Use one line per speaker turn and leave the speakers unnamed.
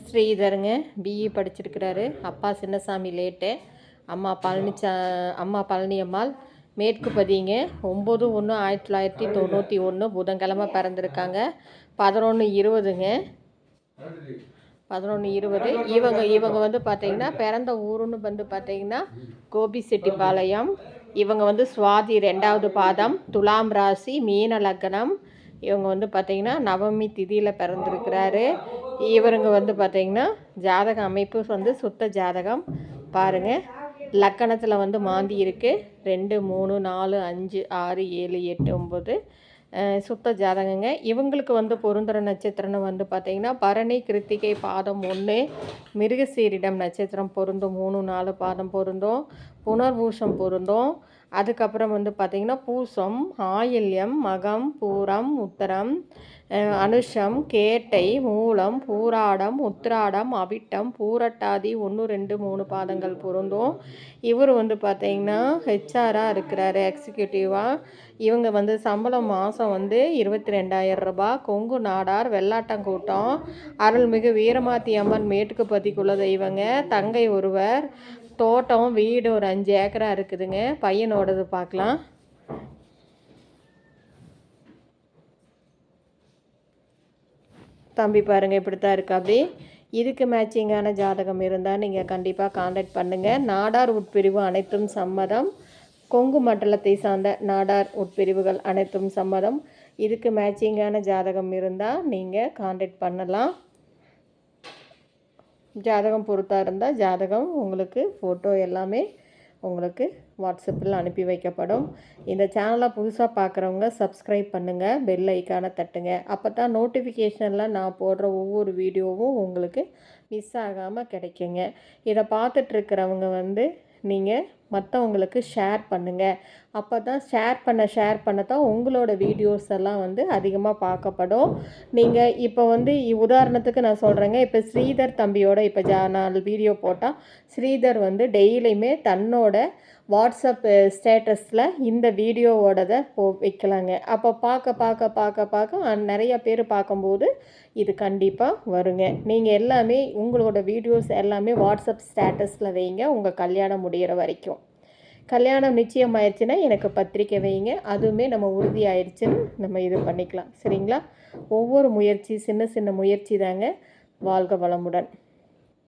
ஸ்ரீதருங்க BE படிச்சிருக்கிறாரு. அப்பா Chinnasamy late, அம்மா பழனியம்மாள் மேற்குப்பதிங்க. 9/1/1991 புதன்கிழமை பிறந்திருக்காங்க. 11:20ங்க. 11:20. இவங்க வந்து பார்த்தீங்கன்னா பிறந்த ஊருன்னு வந்து பார்த்தீங்கன்னா கோபிசெட்டிப்பாளையம். இவங்க வந்து சுவாதி 2வது பாதம், துலாம் ராசி, மீன லக்னம். இவங்க வந்து பார்த்திங்கன்னா நவமி திதியில் பிறந்திருக்கிறாரு. இவருங்க வந்து பார்த்திங்கன்னா ஜாதக அமைப்பு வந்து சுத்த ஜாதகம் பாருங்கள். லக்கணத்தில் வந்து மாந்தி இருக்குது. 2, 3, 4, 5, 6, 7, 8, 9 சுத்த ஜாதகங்க. இவங்களுக்கு வந்து பொருந்துகிற நட்சத்திரம்னு வந்து பார்த்திங்கன்னா பரணி, கிருத்திகை பாதம் 1, மிருகசீரிடம் நட்சத்திரம் பொருந்தும். 3, 4 பாதம் பொருந்தும். புனர்பூசம் பொருந்தும். அதுக்கப்புறம் வந்து பார்த்திங்கன்னா பூசம், ஆயில்யம், மகம், பூரம், உத்தரம், அனுஷம், கேட்டை, மூலம், பூராடம், உத்திராடம், அவிட்டம், பூரட்டாதி 1, 2, 3 பாதங்கள் பொருந்தும். இவர் வந்து பார்த்திங்கன்னா ஹெச்ஆராக இருக்கிறாரு, எக்ஸிக்யூட்டிவாக. இவங்க வந்து சம்பளம் மாதம் வந்து 22,000 ரூபாய். கொங்கு நாடார், வெள்ளாட்டங்கூட்டம், அருள்மிகு வீரமாத்தி அம்மன் மேட்டுக்குப்பதி குல தெய்வங்க. தங்கை ஒருவர். தோட்டம், வீடு ஒரு 5 ஏக்கரா இருக்குதுங்க. பையனோடது பார்க்கலாம். தம்பி பாருங்கள் இப்படி தான் இருக்கு. அப்படி இதுக்கு மேட்சிங்கான ஜாதகம் இருந்தால் நீங்கள் கண்டிப்பாக காண்டாக்ட் பண்ணுங்கள். நாடார் உட்பிரிவு அனைத்தும் சம்மதம். கொங்கு மண்டலத்தை சார்ந்த நாடார் உட்பிரிவுகள் அனைத்தும் சம்மதம். இதுக்கு மேட்சிங்கான ஜாதகம் இருந்தால் நீங்கள் காண்டாக்ட் பண்ணலாம். ஜாதகம் பொறுத்தா இருந்தால் ஜாதகம் உங்களுக்கு ஃபோட்டோ எல்லாமே உங்களுக்கு வாட்ஸ்அப்பில் அனுப்பி வைக்கப்படும். இந்த சேனலை புதுசாக பார்க்குறவங்க சப்ஸ்கிரைப் பண்ணுங்கள், பெல் ஐக்கானை தட்டுங்க. அப்போ தான் நோட்டிஃபிகேஷனில் நான் போடுற ஒவ்வொரு வீடியோவும் உங்களுக்கு மிஸ் ஆகாமல் கிடைக்குங்க. இதை பார்த்துட்ருக்கிறவங்க வந்து நீங்கள் மற்றவங்களுக்கு ஷேர் பண்ணுங்கள். அப்போ தான் ஷேர் பண்ண தான் உங்களோட வீடியோஸ் எல்லாம் வந்து அதிகமாக பார்க்கப்படும். நீங்கள் இப்போ வந்து உதாரணத்துக்கு நான் சொல்கிறேங்க. இப்போ ஸ்ரீதர் தம்பியோட இப்போ நான் வீடியோ போட்டால் ஸ்ரீதர் வந்து டெய்லியுமே தன்னோட வாட்ஸ்அப் ஸ்டேட்டஸில் இந்த வீடியோவோடதை வைக்கலாங்க. அப்போ பார்க்க நிறைய பேர் பார்க்கும்போது இது கண்டிப்பாக வருங்க. நீங்கள் எல்லாமே உங்களோட வீடியோஸ் எல்லாமே வாட்ஸ்அப் ஸ்டேட்டஸில் வைங்க, உங்கள் கல்யாணம் முடிகிற வரைக்கும். கல்யாணம் நிச்சயம் ஆயிடுச்சுன்னா எனக்கு பத்திரிக்கை வைங்க. அதுவுமே நம்ம உறுதி ஆயிடுச்சுன்னு நம்ம இது பண்ணிக்கலாம். சரிங்களா? ஒவ்வொரு முயற்சி சின்ன முயற்சி தாங்க. வாழ்க வளமுடன்.